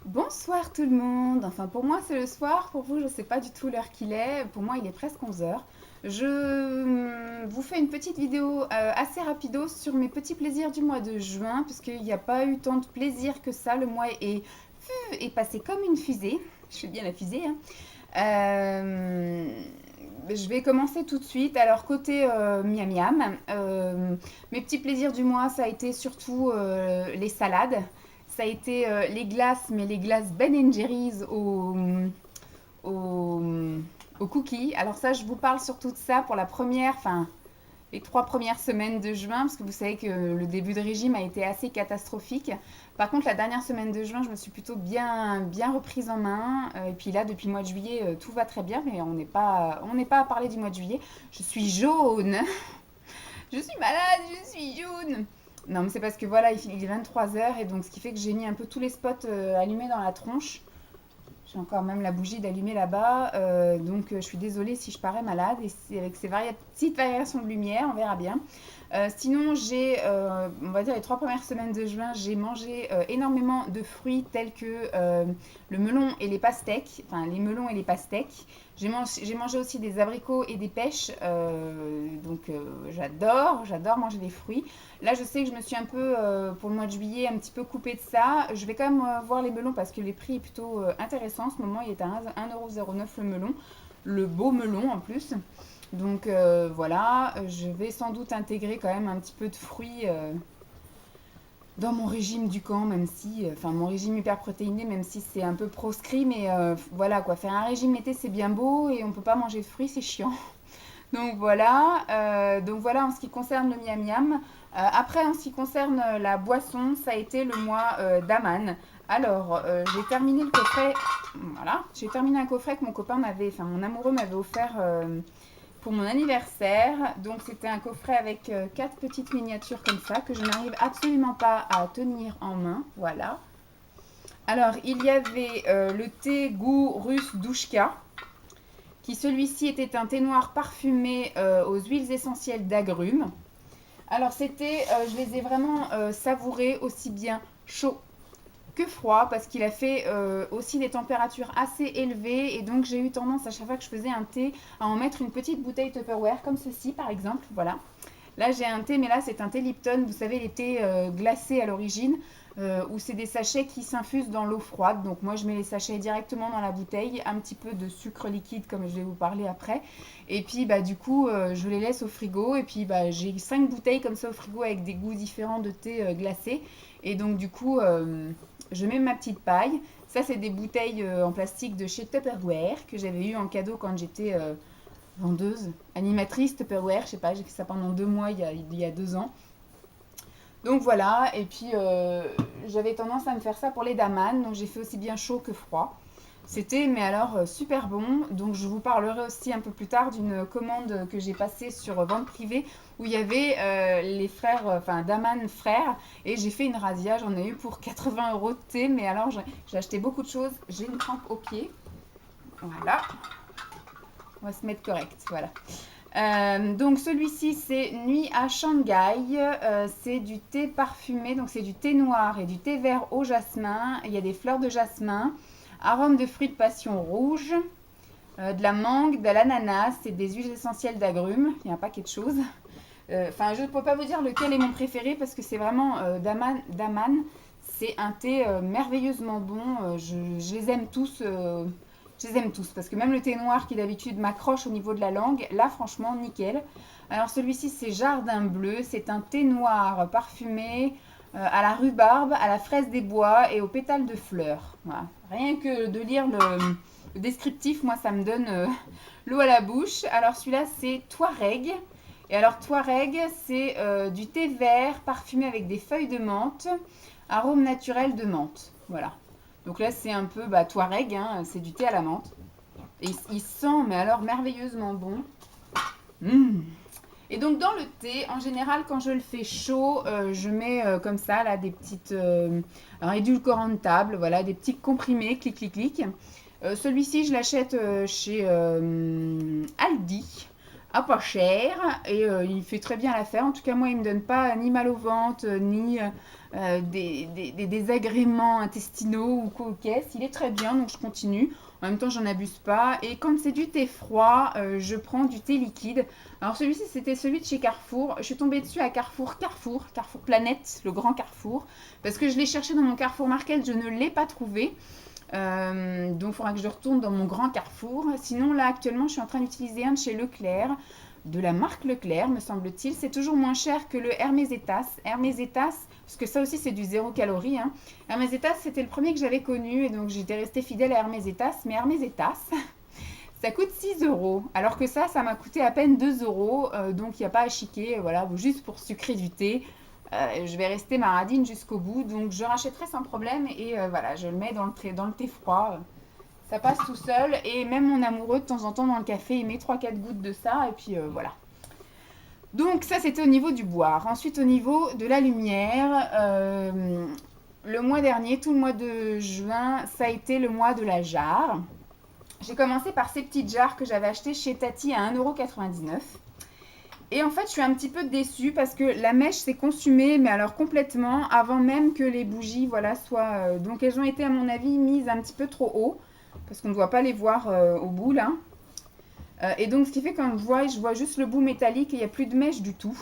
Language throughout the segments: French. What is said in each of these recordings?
Bonsoir tout le monde. Enfin, pour moi, c'est le soir. Pour vous, je ne sais pas du tout l'heure qu'il est. Pour moi, il est presque 11 heures. Je vous fais une petite vidéo assez rapido sur mes petits plaisirs du mois de juin, puisqu'il n'y a pas eu tant de plaisir que ça. Le mois est passé comme une fusée. Je fais bien la fusée, hein. Euh, je vais commencer tout de suite. Alors, côté miam miam, mes petits plaisirs du mois, ça a été surtout les salades. Ça a été les glaces, mais les glaces Ben Jerry's au, aux cookies. Alors ça, je vous parle surtout de ça pour la première, enfin, les 3 premières semaines de juin, parce que vous savez que le début de régime a été assez catastrophique. Par contre, la dernière semaine de juin, je me suis plutôt bien reprise en main. Et puis là, depuis le mois de juillet, tout va très bien, mais on n'est pas à parler du mois de juillet. Je suis jaune. Je suis malade, je suis jaune. Non, mais c'est parce que voilà, il est 23 heures et donc ce qui fait que j'ai mis un peu tous les spots allumés dans la tronche. J'ai encore même la bougie d'allumer là-bas. Donc je suis désolée si je parais malade. Et avec ces petites variations de lumière, on verra bien. Sinon, on va dire, les 3 premières semaines de juin, j'ai mangé énormément de fruits tels que le melon et les pastèques. Enfin, les melons et les pastèques. J'ai mangé aussi des abricots et des pêches. Donc j'adore manger des fruits. Là, je sais que je me suis un peu, pour le mois de juillet, un petit peu coupée de ça. Je vais quand même voir les melons parce que les prix est plutôt intéressant. En ce moment, il est à 1,09 € le melon. Le beau melon en plus. Donc voilà, je vais sans doute intégrer quand même un petit peu de fruits dans mon régime du camp, même si, enfin mon régime hyperprotéiné, même si c'est un peu proscrit, mais voilà quoi, faire un régime l'été c'est bien beau et on peut pas manger de fruits, c'est chiant. Donc voilà en ce qui concerne le miam miam. Après, en ce qui concerne la boisson, ça a été le mois d'Aman. Alors, j'ai terminé le coffret. Voilà, j'ai terminé un coffret que mon copain m'avait, enfin mon amoureux m'avait offert pour mon anniversaire. Donc, c'était un coffret avec 4 petites miniatures comme ça que je n'arrive absolument pas à tenir en main. Voilà. Alors, il y avait le thé goût russe Douchka qui celui-ci était un thé noir parfumé aux huiles essentielles d'agrumes. Alors je les ai vraiment savourés aussi bien chaud que froid parce qu'il a fait aussi des températures assez élevées et donc j'ai eu tendance à chaque fois que je faisais un thé à en mettre une petite bouteille Tupperware comme ceci par exemple, voilà. Là, j'ai un thé, mais là, c'est un thé Lipton. Vous savez, les thés glacés à l'origine, où c'est des sachets qui s'infusent dans l'eau froide. Donc, moi, je mets les sachets directement dans la bouteille, un petit peu de sucre liquide, comme je vais vous parler après. Et puis, bah, du coup, je les laisse au frigo. Et puis, bah, j'ai 5 bouteilles comme ça au frigo avec des goûts différents de thé glacé. Et donc, du coup, je mets ma petite paille. Ça, c'est des bouteilles en plastique de chez Tupperware que j'avais eu en cadeau quand j'étais vendeuse, animatrice Tupperware, je sais pas, j'ai fait ça pendant 2 mois il y a 2 ans. Donc voilà, et puis j'avais tendance à me faire ça pour les daman, donc j'ai fait aussi bien chaud que froid. C'était, mais alors, super bon. Donc je vous parlerai aussi un peu plus tard d'une commande que j'ai passée sur vente privée où il y avait les frères, enfin Daman frères, et j'ai fait une razzia, j'en ai eu pour 80 € de thé, mais alors j'ai acheté beaucoup de choses, j'ai une crampe au pied. Voilà, on va se mettre correct, voilà. Donc celui-ci c'est Nuit à Shanghai, c'est du thé parfumé, donc c'est du thé noir et du thé vert au jasmin, il y a des fleurs de jasmin, arôme de fruits de passion rouge, de la mangue, de l'ananas et des huiles essentielles d'agrumes, il y a un paquet de choses. Enfin je ne peux pas vous dire lequel est mon préféré parce que c'est vraiment Daman, c'est un thé merveilleusement bon, je les aime tous. Je les aime tous parce que même le thé noir qui d'habitude m'accroche au niveau de la langue, là franchement nickel. Alors celui-ci c'est Jardin Bleu, c'est un thé noir parfumé à la rhubarbe, à la fraise des bois et aux pétales de fleurs. Voilà. Rien que de lire le descriptif, moi ça me donne l'eau à la bouche. Alors celui-là c'est Touareg. Et alors Touareg c'est du thé vert parfumé avec des feuilles de menthe, arôme naturel de menthe. Voilà. Donc là, c'est un peu Touareg, hein, c'est du thé à la menthe. Et il sent, mais alors merveilleusement bon. Mmh. Et donc dans le thé, en général, quand je le fais chaud, je mets comme ça là des petites alors édulcorants de table, voilà, des petits comprimés, clic clic clic. Celui-ci, je l'achète chez Aldi. à pas cher et il fait très bien l'affaire. En tout cas, moi, il me donne pas ni mal au ventre, ni des désagréments intestinaux ou quoi aux caisses. Il est très bien, donc je continue. En même temps, j'en abuse pas. Et quand c'est du thé froid, je prends du thé liquide. Alors celui-ci, c'était celui de chez Carrefour. Je suis tombée dessus à Carrefour Planète, le grand Carrefour. Parce que je l'ai cherché dans mon Carrefour Market, je ne l'ai pas trouvé. Donc il faudra que je retourne dans mon grand Carrefour. Sinon là actuellement je suis en train d'utiliser un de chez Leclerc, de la marque Leclerc me semble-t-il. C'est toujours moins cher que le Hermès Etas. Hermès Etas, parce que ça aussi c'est du zéro calorie. Hein. Hermès Etas c'était le premier que j'avais connu et donc j'étais restée fidèle à Hermès Etas. Mais Hermès Etas, ça coûte 6 euros. Alors que ça m'a coûté à peine 2 euros. Donc il n'y a pas à chiquer, voilà, juste pour sucrer du thé. Je vais rester maradine jusqu'au bout, donc je rachèterai sans problème et voilà, je le mets dans le thé froid. Ça passe tout seul et même mon amoureux de temps en temps dans le café, il met 3-4 gouttes de ça et puis voilà. Donc ça c'était au niveau du boire. Ensuite au niveau de la lumière, le mois dernier, tout le mois de juin, ça a été le mois de la jarre. J'ai commencé par ces petites jarres que j'avais achetées chez Tati à 1,99 €. Et en fait, je suis un petit peu déçue parce que la mèche s'est consumée, mais alors complètement, avant même que les bougies, voilà, soient... donc elles ont été, à mon avis, mises un petit peu trop haut, parce qu'on ne doit pas les voir au bout, là. Et donc, ce qui fait quand je vois juste le bout métallique et il n'y a plus de mèche du tout.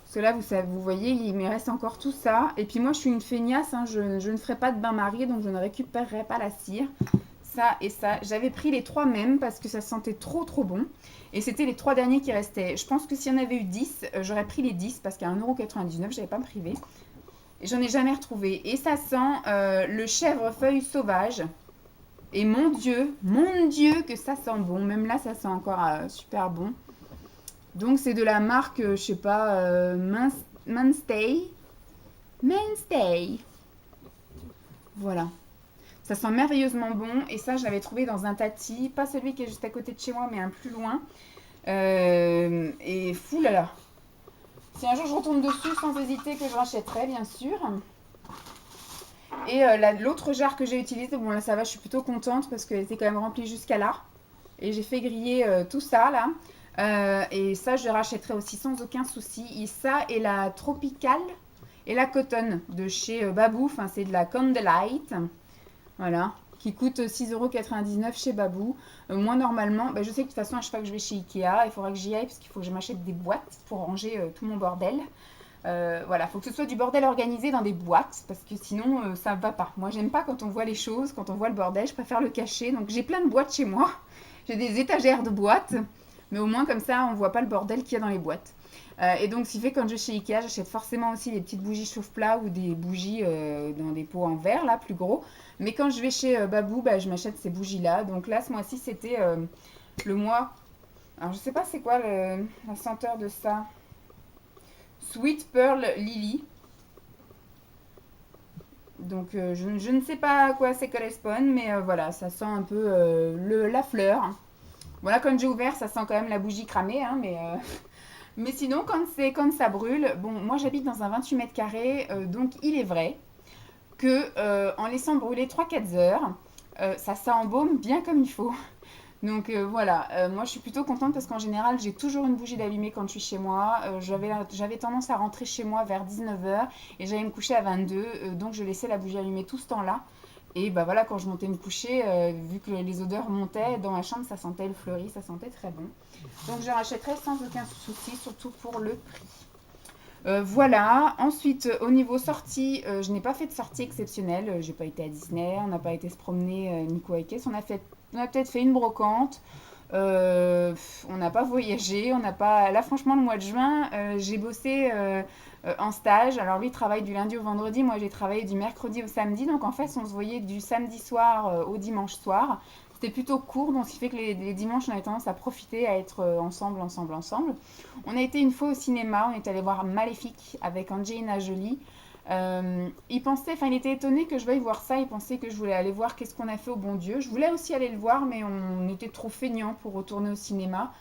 Parce que là, vous voyez, il me reste encore tout ça. Et puis moi, je suis une feignasse, hein, je ne ferai pas de bain-marie, donc je ne récupérerai pas la cire. Ça et ça. J'avais pris les 3 mêmes parce que ça sentait trop trop bon. Et c'était les 3 derniers qui restaient. Je pense que s'il y en avait eu 10, j'aurais pris les 10 parce qu'à 1,99 €, je n'avais pas me privé. Et j'en ai jamais retrouvé. Et ça sent le chèvrefeuille sauvage. Et mon Dieu que ça sent bon. Même là, ça sent encore super bon. Donc c'est de la marque, je sais pas, Mainstay. Mainstay. Voilà. Ça sent merveilleusement bon et ça je l'avais trouvé dans un Tati, pas celui qui est juste à côté de chez moi mais un plus loin. Et fou là là. Si un jour je retourne dessus, sans hésiter que je rachèterai bien sûr. Et l'autre jarre que j'ai utilisée, bon là ça va, je suis plutôt contente parce qu'elle était quand même remplie jusqu'à là. Et j'ai fait griller tout ça là. Et ça je rachèterai aussi sans aucun souci. Et ça et la Tropical et la Cotton de chez Babou, enfin c'est de la Candlelight. Voilà, qui coûte 6,99 € chez Babou. Moi, normalement, je sais que de toute façon, à chaque fois que je vais chez Ikea, il faudra que j'y aille parce qu'il faut que je m'achète des boîtes pour ranger tout mon bordel. Voilà, il faut que ce soit du bordel organisé dans des boîtes parce que sinon, ça ne va pas. Moi, j'aime pas quand on voit les choses, quand on voit le bordel, je préfère le cacher. Donc, j'ai plein de boîtes chez moi. J'ai des étagères de boîtes, mais au moins, comme ça, on ne voit pas le bordel qu'il y a dans les boîtes. Et donc, ce qui fait que quand je vais chez Ikea, j'achète forcément aussi des petites bougies chauffe-plat ou des bougies dans des pots en verre, là, plus gros. Mais quand je vais chez Babou, je m'achète ces bougies-là. Donc là, ce mois-ci, c'était le mois... Alors, je sais pas c'est quoi la senteur de ça. Sweet Pearl Lily. Donc, je ne sais pas à quoi ça correspond, mais voilà, ça sent un peu la fleur. Voilà, quand j'ai ouvert, ça sent quand même la bougie cramée, hein, mais sinon, quand ça brûle, bon, moi j'habite dans un 28 mètres carrés, donc il est vrai que en laissant brûler 3-4 heures, ça s'embaume bien comme il faut. Donc voilà, moi je suis plutôt contente parce qu'en général j'ai toujours une bougie d'allumée quand je suis chez moi. J'avais tendance à rentrer chez moi vers 19 heures et j'allais me coucher à 22, donc je laissais la bougie allumée tout ce temps-là. Et bah voilà, quand je montais me coucher, vu que les odeurs montaient dans ma chambre, ça sentait le fleuri, ça sentait très bon. Donc je rachèterai sans aucun souci, surtout pour le prix. Voilà, ensuite au niveau sortie, je n'ai pas fait de sortie exceptionnelle, j'ai pas été à Disney, on n'a pas été se promener Nico et Kess, on a peut-être fait une brocante, on n'a pas voyagé, on n'a pas... Là franchement le mois de juin, j'ai bossé en stage, alors lui il travaille du lundi au vendredi, moi j'ai travaillé du mercredi au samedi, donc en fait on se voyait du samedi soir au dimanche soir. C'était plutôt court, donc ce qui fait que les dimanches, on avait tendance à profiter, à être ensemble. On a été une fois au cinéma, on est allé voir Maléfique avec Angelina Jolie. Il était étonné que je veuille voir ça, il pensait que je voulais aller voir Qu'est-ce qu'on a fait au bon Dieu. Je voulais aussi aller le voir, mais on était trop feignants pour retourner au cinéma.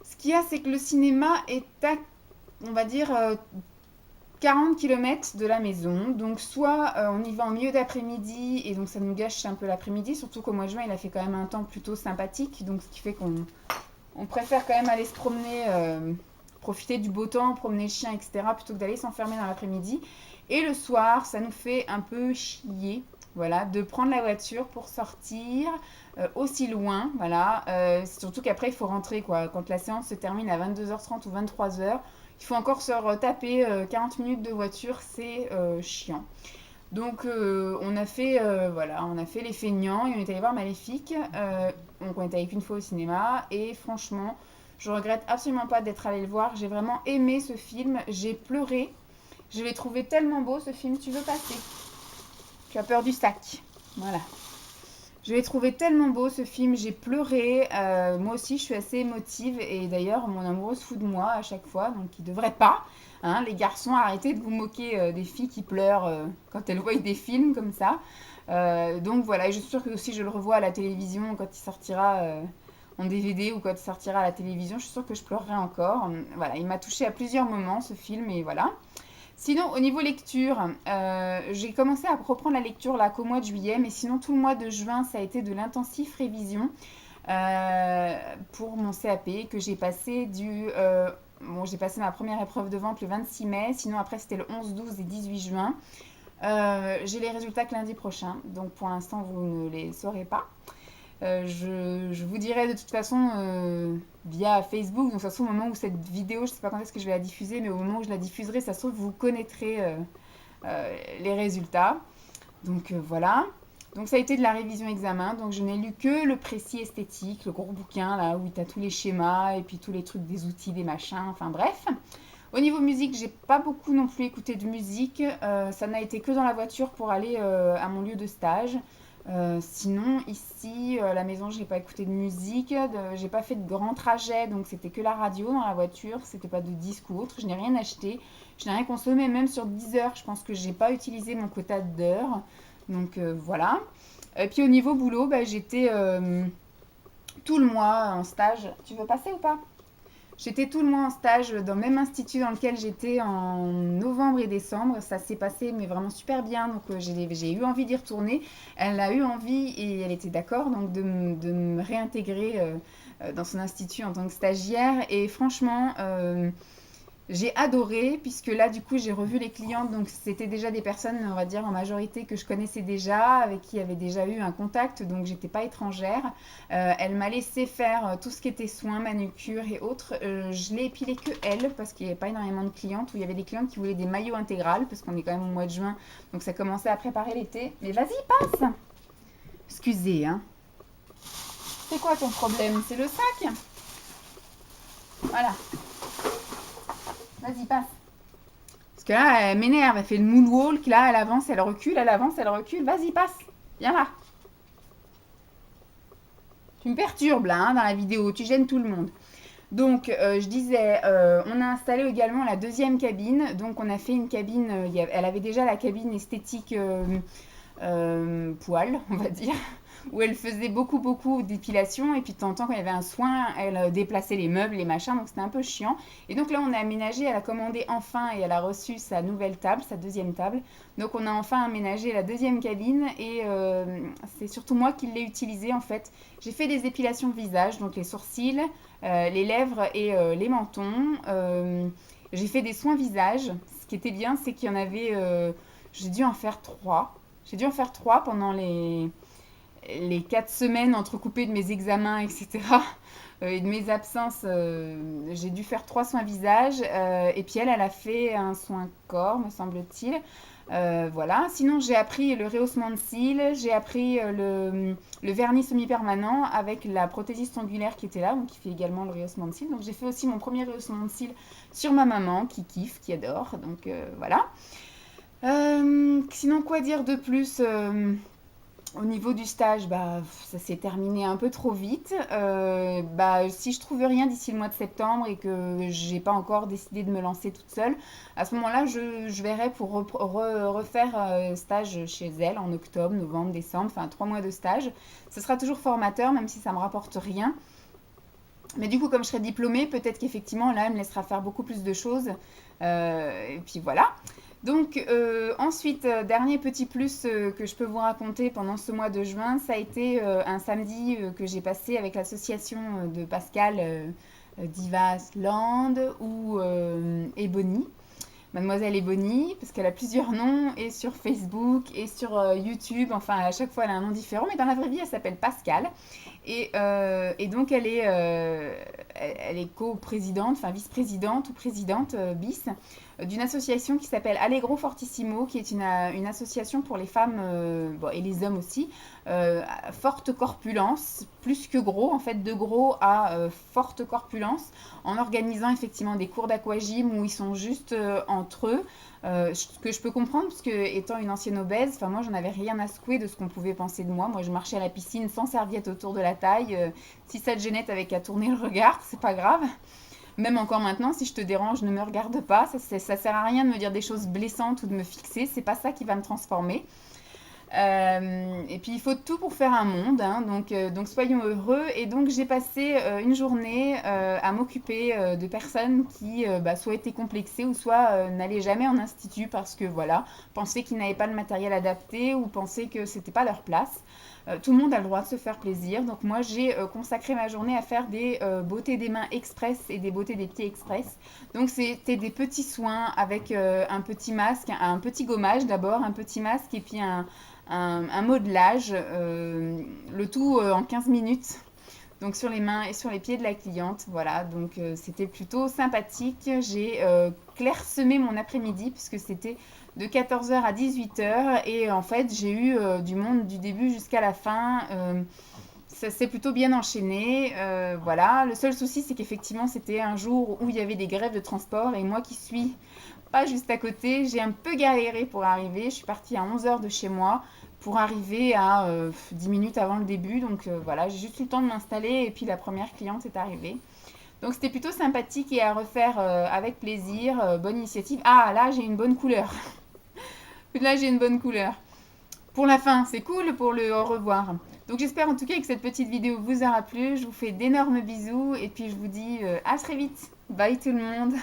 Ce qu'il y a, c'est que le cinéma est à, on va dire, 40 km de la maison, donc soit on y va en milieu d'après-midi et donc ça nous gâche un peu l'après-midi, surtout qu'au mois de juin il a fait quand même un temps plutôt sympathique, donc ce qui fait qu'on On préfère quand même aller se promener, profiter du beau temps, promener le chien, etc., plutôt que d'aller s'enfermer dans l'après-midi. Et le soir, ça nous fait un peu chier, voilà, de prendre la voiture pour sortir aussi loin, voilà. Surtout qu'après, il faut rentrer, quoi. Quand la séance se termine à 22h30 ou 23h, il faut encore se retaper 40 minutes de voiture, c'est chiant. Donc voilà, on a fait les feignants et on est allé voir Maléfique. Donc on est allé qu'une fois au cinéma et franchement, je regrette absolument pas d'être allée le voir. J'ai vraiment aimé ce film, j'ai pleuré. Je l'ai trouvé tellement beau ce film. Tu veux passer? Tu as peur du sac. Voilà. Je l'ai trouvé tellement beau ce film, j'ai pleuré. Moi aussi, je suis assez émotive et d'ailleurs, mon amoureux se fout de moi à chaque fois, donc il devrait pas. Hein, les garçons, arrêtez de vous moquer des filles qui pleurent quand elles voient des films comme ça. Donc voilà, et je suis sûre que aussi je le revois à la télévision quand il sortira en DVD ou quand il sortira à la télévision. Je suis sûre que je pleurerai encore. Voilà, il m'a touchée à plusieurs moments ce film et voilà. Sinon, au niveau lecture, j'ai commencé à reprendre la lecture là qu'au mois de juillet, mais sinon tout le mois de juin, ça a été de l'intensif révision pour mon CAP que j'ai passé bon, j'ai passé ma première épreuve de vente le 26 mai, sinon après c'était le 11, 12 et 18 juin. J'ai les résultats que lundi prochain, donc pour l'instant vous ne les saurez pas. Je vous dirai de toute façon via Facebook. Donc, de toute façon, au moment où cette vidéo, je ne sais pas quand est-ce que je vais la diffuser, mais au moment où je la diffuserai, ça se trouve, vous connaîtrez les résultats. Donc, voilà. Donc, ça a été de la révision examen. Donc, je n'ai lu que le précis esthétique, le gros bouquin, là, où tu as tous les schémas et puis tous les trucs, des outils, des machins, enfin bref. Au niveau musique, j'ai pas beaucoup non plus écouté de musique. Ça n'a été que dans la voiture pour aller à mon lieu de stage. Sinon, ici, à la maison, j'ai pas écouté de musique, j'ai pas fait de grands trajets, donc c'était que la radio dans la voiture, c'était pas de disque ou autre, je n'ai rien acheté, je n'ai rien consommé, même sur 10 heures, je pense que j'ai pas utilisé mon quota d'heures, donc voilà. Et puis au niveau boulot, bah, j'étais tout le mois en stage. Tu veux passer ou pas? J'étais tout le mois en stage dans le même institut dans lequel j'étais en novembre et décembre. Ça s'est passé mais vraiment super bien. Donc j'ai eu envie d'y retourner. Elle a eu envie et elle était d'accord donc de me réintégrer dans son institut en tant que stagiaire. Et franchement, j'ai adoré puisque là du coup j'ai revu les clientes, donc c'était déjà des personnes on va dire en majorité que je connaissais déjà, avec qui avait déjà eu un contact, donc j'étais pas étrangère. Elle m'a laissé faire tout ce qui était soins, manucure et autres. Je l'ai épilé que elle parce qu'il n'y avait pas énormément de clientes, où il y avait des clientes qui voulaient des maillots intégrales parce qu'on est quand même au mois de juin, donc ça commençait à préparer l'été. Mais vas-y passe. Excusez hein. C'est quoi ton problème? C'est le sac? Voilà. Vas-y, passe. Parce que là, elle m'énerve. Elle fait le moonwalk. Là, elle avance, elle recule, elle avance, elle recule. Vas-y, passe. Viens là. Tu me perturbes là, hein, dans la vidéo. Tu gênes tout le monde. Donc, je disais, on a installé également la deuxième cabine. Donc, on a fait une cabine. Elle avait déjà la cabine esthétique poil, on va dire, où elle faisait beaucoup d'épilation et puis de temps en temps quand il y avait un soin elle déplaçait les meubles, les machins, donc c'était un peu chiant. Et donc là on a aménagé, elle a commandé enfin et elle a reçu sa nouvelle table, sa deuxième table. Donc on a enfin aménagé la deuxième cabine et c'est surtout moi qui l'ai utilisée en fait. J'ai fait des épilations visage, donc les sourcils, les lèvres et les mentons. J'ai fait des soins visage. Ce qui était bien c'est qu'il y en avait, j'ai dû en faire 3. J'ai dû en faire 3 pendant les 4 semaines entrecoupées de mes examens, etc. Et de mes absences. J'ai dû faire 3 soins visage. Et puis elle a fait un soin corps, me semble-t-il. Voilà. Sinon, j'ai appris le rehaussement de cils. J'ai appris le vernis semi-permanent avec la prothésiste ongulaire qui était là, donc qui fait également le rehaussement de cils. Donc j'ai fait aussi mon premier rehaussement de cils sur ma maman, qui kiffe, qui adore. Donc voilà. Sinon, quoi dire de plus au niveau du stage, bah, ça s'est terminé un peu trop vite. Bah, si je trouve rien d'ici le mois de septembre et que j'ai pas encore décidé de me lancer toute seule, à ce moment-là, je verrai pour refaire stage chez elle en octobre, novembre, décembre, enfin 3 mois de stage. Ce sera toujours formateur, même si ça me rapporte rien. Mais du coup, comme je serai diplômée, peut-être qu'effectivement, là, elle me laissera faire beaucoup plus de choses. Et puis voilà. Donc ensuite, dernier petit plus que je peux vous raconter pendant ce mois de juin, ça a été un samedi que j'ai passé avec l'association de Pascal Divas Land ou Ebony. Mademoiselle Ebony, parce qu'elle a plusieurs noms, et sur Facebook, et sur YouTube, enfin à chaque fois elle a un nom différent, mais dans la vraie vie elle s'appelle Pascal. Et donc elle est co-présidente, enfin vice-présidente ou présidente bis d'une association qui s'appelle Allegro Fortissimo, qui est une association pour les femmes bon, et les hommes aussi, forte corpulence, plus que gros, en fait de gros à forte corpulence, en organisant effectivement des cours d'aquagym où ils sont juste entre eux. Ce que je peux comprendre, parce que étant une ancienne obèse, enfin moi j'en avais rien à secouer de ce qu'on pouvait penser de moi. Moi je marchais à la piscine sans serviette autour de la taille. Si ça te gênait, t'avais qu'à tourner le regard, c'est pas grave. Même encore maintenant, si je te dérange, ne me regarde pas. Ça sert à rien de me dire des choses blessantes ou de me fixer. C'est pas ça qui va me transformer. Et puis il faut tout pour faire un monde, hein, donc soyons heureux. Et donc j'ai passé une journée à m'occuper de personnes qui bah, soit étaient complexées ou soit n'allaient jamais en institut parce que voilà, pensaient qu'ils n'avaient pas le matériel adapté ou pensaient que c'était pas leur place. Tout le monde a le droit de se faire plaisir. Donc moi j'ai consacré ma journée à faire des beautés des mains express et des beautés des pieds express. Donc c'était des petits soins avec un petit masque, un petit gommage d'abord, un petit masque et puis un modelage, le tout en 15 minutes. Donc sur les mains et sur les pieds de la cliente, voilà, donc c'était plutôt sympathique. J'ai clairsemé mon après-midi puisque c'était de 14h à 18h et en fait j'ai eu du monde du début jusqu'à la fin. Ça s'est plutôt bien enchaîné, voilà. Le seul souci c'est qu'effectivement c'était un jour où il y avait des grèves de transport et moi qui suis pas juste à côté, j'ai un peu galéré pour arriver. Je suis partie à 11h de chez moi pour arriver à 10 minutes avant le début. Donc voilà, j'ai juste eu le temps de m'installer et puis la première cliente est arrivée. Donc c'était plutôt sympathique et à refaire avec plaisir. Bonne initiative. Ah, là j'ai une bonne couleur. Là j'ai une bonne couleur. Pour la fin, c'est cool pour le au revoir. Donc j'espère en tout cas que cette petite vidéo vous aura plu. Je vous fais d'énormes bisous et puis je vous dis à très vite. Bye tout le monde.